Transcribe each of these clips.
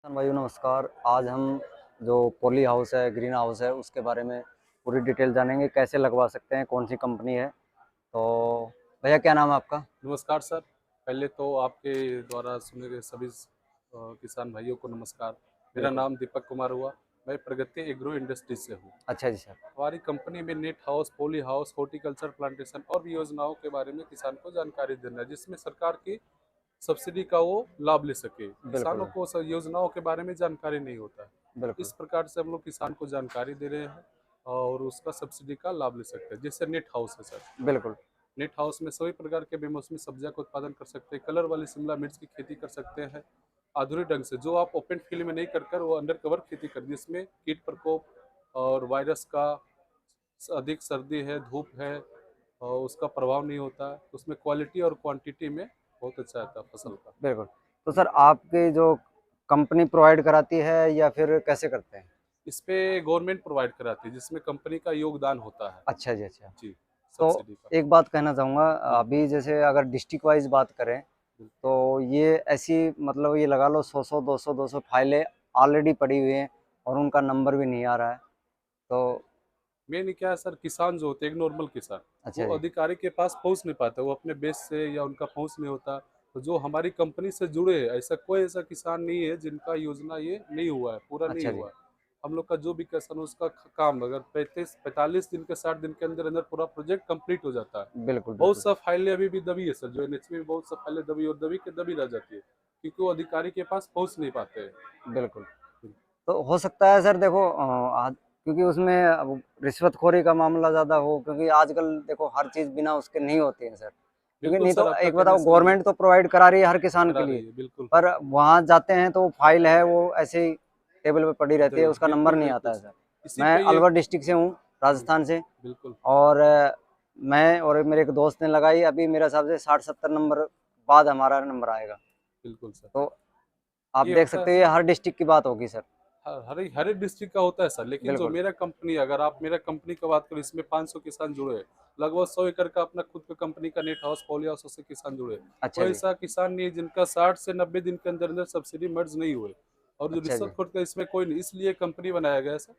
किसान भाइयों नमस्कार। आज हम जो पॉली हाउस है, ग्रीन हाउस है, उसके बारे में पूरी डिटेल जानेंगे। कैसे लगवा सकते हैं, कौन सी कंपनी है। तो भैया क्या नाम है आपका? नमस्कार सर। पहले तो आपके द्वारा सुने गए सभी किसान भाइयों को नमस्कार। मेरा बिल्कुल। नाम दीपक कुमार हुआ। मैं प्रगति एग्रो इंडस्ट्रीज से हूँ। अच्छा जी सर। हमारी कंपनी में net house, poly house, horticulture plantation और भी योजनाओं के बारे में किसान को जानकारी देना है, जिसमें सरकार की सब्सिडी का वो लाभ ले सके। किसानों बिल्कुल को योजनाओं के बारे में जानकारी नहीं होता है। बिल्कुल इस प्रकार से हम लोग किसान को जानकारी दे रहे हैं और उसका सब्सिडी का लाभ ले सकते हैं। जैसे नेट हाउस है सर। बिल्कुल। नेट हाउस में सभी प्रकार के बेमौसमी सब्जियों का उत्पादन कर सकते हैं। कलर वाली शिमला मिर्च की खेती कर सकते हैं आधुनिक ढंग से, जो आप ओपन फील्ड में नहीं कर कर वो अंडर कवर खेती कर, जिसमें कीट प्रकोप और वायरस का अधिक सर्दी है, धूप है और उसका प्रभाव नहीं होता है। उसमें क्वालिटी और क्वांटिटी में बहुत अच्छा आता है फसल का। बिल्कुल। तो सर आपकी जो कंपनी प्रोवाइड कराती है या फिर कैसे करते हैं? इस पे गवर्नमेंट प्रोवाइड कराती है, जिसमें कंपनी का योगदान होता है। अच्छा जी अच्छा। जी, तो सब्सिडी का। एक बात कहना चाहूँगा, बिल्कुल अभी जैसे अगर डिस्ट्रिक्ट वाइज बात करें बिल्कुल। तो ये ऐसी मतलब ये लगा लो 100 200 फाइलें ऑलरेडी पड़ी हुई हैं और उनका नंबर भी नहीं आ रहा है। तो मेन क्या है सर, किसान जो होते हैं, एक नॉर्मल किसान, वो अच्छा जी। अधिकारी के पास पहुंच नहीं पाता, वो अपने बेस से या उनका पहुंच नहीं होता। तो जो हमारी कंपनी से जुड़े हैं, ऐसा कोई ऐसा किसान नहीं है जिनका योजना ये नहीं हुआ है, पूरा नहीं अच्छा जी। हुआ है। हम लोग का जो भी किसान, उसका काम अगर 35 45 दिन के 60 दिन के अंदर अंदर पूरा प्रोजेक्ट कंप्लीट हो जाता है। बिल्कुल, बहुत बिल्कुल। सा फाइलें अभी भी दबी है सर, जो एनएचपी में बहुत सा फाइलें दबी और दबी के दबी रह जाती है, क्योंकि वो अधिकारी के पास पहुंच नहीं पाते हैं। बिल्कुल। तो हो सकता है सर देखो आज क्योंकि उसमें अब रिश्वतखोरी का मामला ज़्यादा हो, क्योंकि आजकल देखो हर चीज़ बिना उसके नहीं होती है सर। क्योंकि बिल्कुल नहीं सर, तो आपका एक कहना बताओ सही है। गवर्नमेंट तो प्रोवाइड करा रही है हर किसान के करा लिए, रही है, बिल्कुल। पर वहाँ जाते हैं तो फाइल है वो ऐसे ही टेबल पे पड़ी रहती है, उसका नंबर बिल्कुल नहीं आता बिल्कुल है सर। सर। इसी मैं पे ये अलवर डिस्ट्रिक्ट से हूँ, राजस्थान से। बिल्कुल और मैं और मेरे एक दोस्त ने लगाई, अभी मेरे हिसाब से 60-70 नंबर बाद हमारा नंबर आएगा। बिल्कुल सर। तो आप ये देख होता है सकते हो ये हर डिस्ट्रिक्ट की बात होगी सर। हर एक डिस्ट्रिक्ट का होता है सर, लेकिन जो बिल्कुल। मेरा कंपनी, अगर आप मेरा कंपनी का बात करें, इसमें 500 किसान जुड़े हैं। लगभग 100 एकड़ का अपना खुद का कंपनी का नेट हाउस, पॉली हाउस से किसान जुड़े हैं। अच्छा कोई जी। ऐसा किसान नहीं है जिनका 60 से 90 दिन के अंदर अंदर सब्सिडी मर्ज नहीं हुए। और जो अच्छा जी। रिश्वतखोर का इसमें कोई नहीं, इसलिए कंपनी बनाया गया है सर,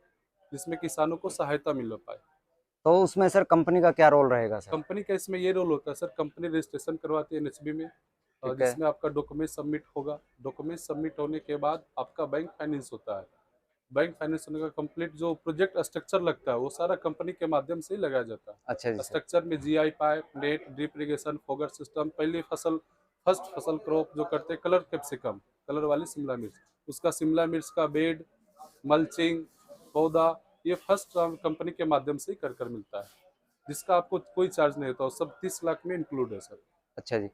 जिसमें किसानों को सहायता मिल पाए। तो उसमें सर कंपनी का क्या रोल रहेगा सर? कंपनी का इसमें ये रोल होता है सर, कंपनी रजिस्ट्रेशन करवाती है एनएचबी में, ठीक है। जिसमें आपका डॉक्यूमेंट सबमिट होगा। डॉक्यूमेंट सबमिट होने के बाद आपका बैंक फाइनेंस होता है। बैंक फाइनेंस होने का कंप्लीट जो प्रोजेक्ट स्ट्रक्चर लगता है, वो सारा कंपनी के माध्यम से ही लगाया जाता अच्छा जी है। सर। स्ट्रक्चर में GI pipe, net, drip irrigation, fogger system, पहली फसल, फर्स्ट फसल क्रॉप जो करते हैं, कलर कैप्सिकम, कलर वाली शिमला मिर्च, उसका शिमला मिर्च का बेड, मल्चिंग, पौधा, ये फर्स्ट कंपनी के माध्यम से ही कर कर मिलता है, जिसका आपको कोई चार्ज नहीं होता, और सब 30 लाख में इंक्लूड है सर। अच्छा जी।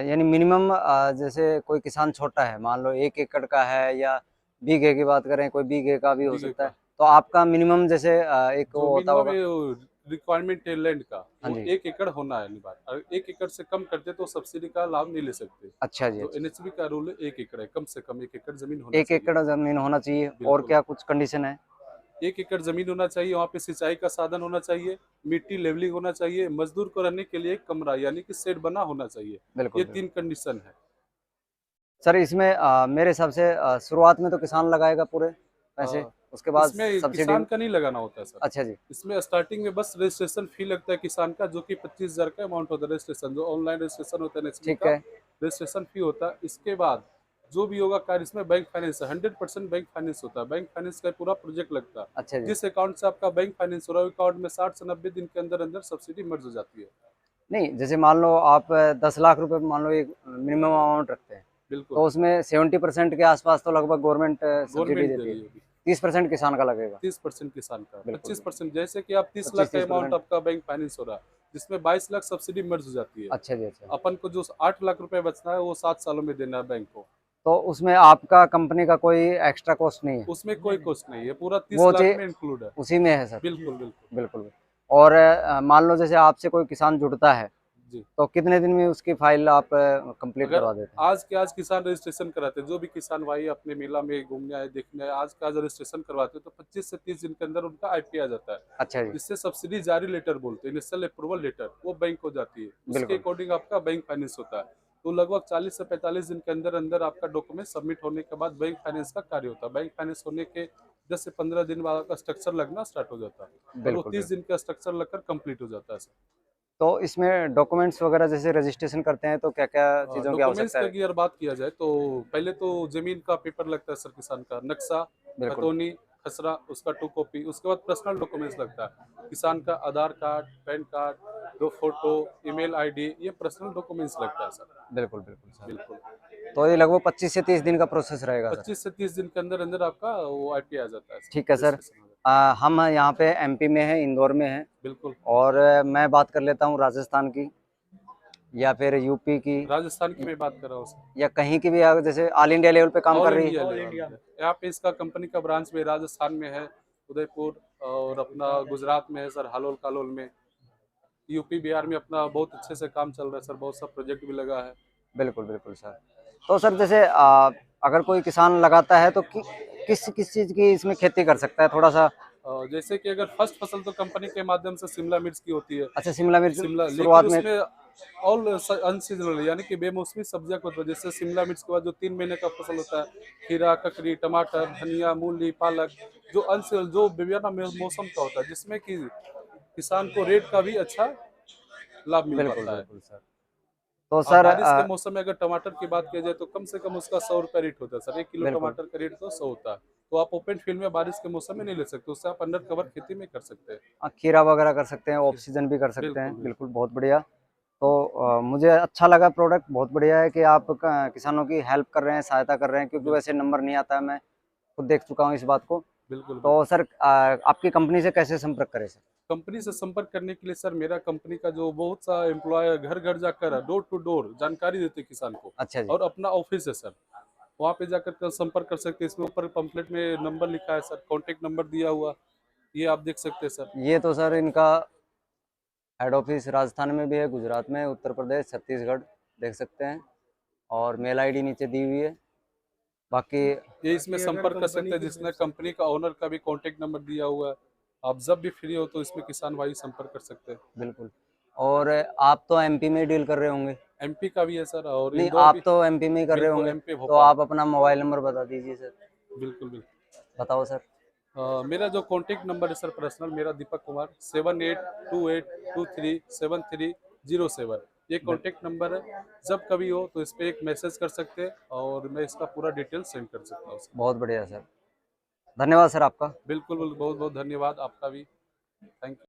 यानी मिनिमम जैसे कोई किसान छोटा है, मान लो 1 एकड़ का है या बीघे की बात करें, कोई बीघे का भी हो बीघे सकता है। का तो आपका मिनिमम जैसे एक जो वो होता मिनिमम होगा। रिक्वायरमेंट है लैंड का, हाँ वो जी। 1 एकड़ होना है अनिवार्य। अगर 1 एकड़ से कम करते तो सब्सिडी का लाभ नहीं ले सकते। अच्छा जी जो अच्छा। एनएचबी का रूल है, 1 एकड़ है, कम से कम 1 एकड़ जमीन होना 1 चाहिए। एकड़ ज़मीन होना चाहिए और बिल्कुल। क्या कुछ कंडीशन है? 1 एकड़ जमीन होना चाहिए, वहाँ पे सिंचाई का साधन होना चाहिए, मिट्टी लेवलिंग होना चाहिए, मजदूर को रहने के लिए एक कमरा यानी कि शेड बना होना चाहिए। बिल्कुल, ये बिल्कुल। 3 कंडीशन है। सर इसमें मेरे हिसाब से शुरुआत में तो किसान लगाएगा पूरे पैसे, उसके बाद इसमें सब्सिडी। किसान का नहीं लगाना होता है सर। अच्छा जी। इसमें स्टार्टिंग में बस रजिस्ट्रेशन फी लगता है किसान का, जो कि 25,000 का अमाउंट होता है। रजिस्ट्रेशन जो ऑनलाइन रजिस्ट्रेशन होता है एनएचबी ठीक का, है। रजिस्ट्रेशन फी होता है। इसके बाद जो भी होगा कार्य, इसमें बैंक फाइनेंस है, 100% बैंक फाइनेंस होता है। बैंक फाइनेंस का पूरा प्रोजेक्ट लगता है। अच्छा जी। जिस अकाउंट से आपका बैंक फाइनेंस हो रहा है, अकाउंट में 60 से 90 दिन के अंदर अंदर सब्सिडी मर्ज हो जाती है। नहीं, जैसे मान लो आप 10 लाख रुपए मान लो एक मिनिमम अमाउंट रखते हैं, बिल्कुल। तो उसमें 70% के आसपास तो लगभग गवर्नमेंट सब्सिडी गवर्नमेंट दे देती है। रही होगी। 30% किसान का लगेगा। 30% किसान का, बिल्कुल, बिल्कुल। 25%, जैसे कि आप 30 लाख का अमाउंट 25-30%। आपका बैंक फाइनेंस हो रहा है, जिसमें 22 लाख सब्सिडी मर्ज हो जाती है। अच्छा जी, अच्छा। अपन को जो 8 लाख रुपए बचना है, वो 7 सालों में देना है बैंक को। तो उसमें आपका कंपनी का कोई एक्स्ट्रा कॉस्ट नहीं है? उसमें कोई कॉस्ट नहीं है, पूरा तीस वो लाख चीज़ में इंक्लूड है। उसी में है सर। बिल्कुल बिल्कुल। बिल्कुल। और मान लो जैसे आपसे कोई किसान जुड़ता है, जी। तो कितने दिन में उसकी फाइल आप कंप्लीट अगर करवा देते हैं? आज के आज किसान रजिस्ट्रेशन कराते हैं, जो भी किसान भाई अपने मेला में घूमने आए, देखने आए, आज का आज रजिस्ट्रेशन करवाते हैं, तो 25 से 30 दिन के अंदर उनका आईपी आ जाता है। अच्छा जी। जिससे सब्सिडी जारी लेटर बोलते हैं, इनिशियल अप्रूवल लेटर, वो बैंक को जाती है। उसके बिल्कुल। अकॉर्डिंग आपका बैंक फाइनेंस होता है। तो लगभग 40 से 45 दिन के अंदर अंदर आपका डॉक्यूमेंट सबमिट होने के बाद बैंक फाइनेंस का कार्य होता है। बैंक फाइनेंस होने के 10 से 15 दिन बाद आपका स्ट्रक्चर लगना स्टार्ट हो जाता है और वो बिल्कुल, 30 बिल्कुल। दिन का स्ट्रक्चर लगकर कंप्लीट हो जाता है सर। तो इसमें डॉक्यूमेंट्स वगैरह जैसे रजिस्ट्रेशन करते हैं तो क्या-क्या चीज़ों की डॉक्यूमेंट्स आवश्यकता की है? अगर बात किया जाए तो पहले तो ज़मीन का पेपर लगता है सर किसान का, नक्शा, बिल्कुल, खतौनी, खसरा उसका 2 कॉपी, उसके बाद पर्सनल डॉक्यूमेंट्स लगता है। किसान का Aadhaar card, PAN card, 2 photo, email ID ये पर्सनल डॉक्यूमेंट्स लगता है सर। बिल्कुल, बिल्कुल सर। बिल्कुल, तो ये लगभग 25 से 30 दिन का प्रोसेस रहेगा सर। 25 से 30 दिन के अंदर आपका वो आईटी आ जाता है सर, ठीक है सर। रजिस्ट्रेशन हो जाता हम यहाँ पे एमपी में हैं, इंदौर में हैं है। बिल्कुल, और मैं बात कर लेता हूँ राजस्थान की या फिर यूपी की राजस्थान की मैं बात कर रहा हूँ सर। या कहीं की भी अगर जैसे ऑल इंडिया लेवल पे काम कर ऑल रही है। इंडिया लेवल पे। यहाँ पे इसका कंपनी का ब्रांच भी राजस्थान में है, उदयपुर और अपना गुजरात में है सर, हालोल कालोल में। यूपी बिहार में अपना बहुत अच्छे से काम चल रहा है सर, बहुत सा प्रोजेक्ट भी लगा है। बिल्कुल, बिल्कुल सर। तो सर जैसे अगर कोई किसान लगाता है तो किस किस चीज़ की इसमें खेती कर सकता है? थोड़ा-सा जैसे कि अगर फर्स्ट फसल तो कंपनी के माध्यम से शिमला मिर्च की होती है। अच्छा शिमला मिर्च शिमला लेकिन शुरुआत में उसमें ऑल अनसीजनल यानी कि बेमौसमी सब्जियां को तो जैसे शिमला मिर्च के बाद जो 3 महीने का फसल होता है, खीरा, ककड़ी, टमाटर, धनिया, मूली, पालक, जो अनसीजनल जो विभिन्न मौसम का होता है जिसमें कि किसान को रेट का भी अच्छा लाभ मिल बिल्कुल, पाता है। बिल्कुल सर। तो अब सर बारिश के मौसम में अगर टमाटर की बात किया जाए तो कम से कम उसका 100 रुपये रेट होता है सर। 1 किलो बिल्कुल टमाटर का रेट तो 100 होता है। तो आप ओपन फील्ड में बारिश के मौसम में नहीं ले सकते, उससे आप अंडर कवर खेती में कर सकते हैं। खीरा वगैरह कर सकते हैं, ऑफ सीजन भी कर सकते बिल्कुल, हैं। बिल्कुल। बिल्कुल, बहुत बढ़िया। तो मुझे अच्छा लगा प्रोडक्ट, बहुत बढ़िया है कि आप किसानों की हेल्प कर रहे हैं, सहायता कर रहे हैं क्योंकि बिल्कुल, वैसे नंबर नहीं आता है, मैं खुद देख चुका हूँ इस बात को। बिल्कुल, तो बिल्कुल। सर आपकी कंपनी से कैसे संपर्क करें सर? कंपनी से संपर्क करने के लिए सर मेरा कंपनी का जो बहुत सा एम्प्लॉय घर-घर जाकर डोर टू डोर जानकारी देते हैं किसान को अच्छा जी। और अपना ऑफिस है सर। वहाँ पे जाकर के संपर्क कर सकते हैं। इसमें ऊपर पंपलेट में नंबर लिखा है सर, कॉन्टैक्ट नंबर दिया हुआ, ये आप देख सकते हैं सर। ये तो सर इनका हेड ऑफिस राजस्थान में भी है, गुजरात में, उत्तर प्रदेश, छत्तीसगढ़ देख सकते हैं और मेल आईडी नीचे दी हुई है। बाकी ये इसमें संपर्क कर सकते हैं जिसमें कंपनी का ओनर का भी कॉन्टैक्ट नंबर दिया हुआ है। आप जब भी फ्री हो तो इसमें किसान भाई संपर्क कर सकते हैं। बिल्कुल। और आप तो एमपी में डील कर रहे होंगे? एमपी का भी है सर और नहीं, इंदौर आप भी। तो एमपी में ही कर रहे बिल्कुल होंगे, एमपी तो भोपाल। आप अपना मोबाइल नंबर बता दीजिए सर। बिल्कुल, बिल्कुल। बताओ सर। मेरा जो कॉन्टैक्ट नंबर है सर पर्सनल मेरा दीपक कुमार 7828237307 ये कॉन्टैक्ट नंबर है। जब कभी हो तो इस पे एक मैसेज कर सकते हैं और मैं इसका पूरा डिटेल सेंड कर सकता हूँ सर। बहुत बढ़िया सर। धन्यवाद सर आपका। बिल्कुल, बहुत-बहुत धन्यवाद आपका भी। Thank you.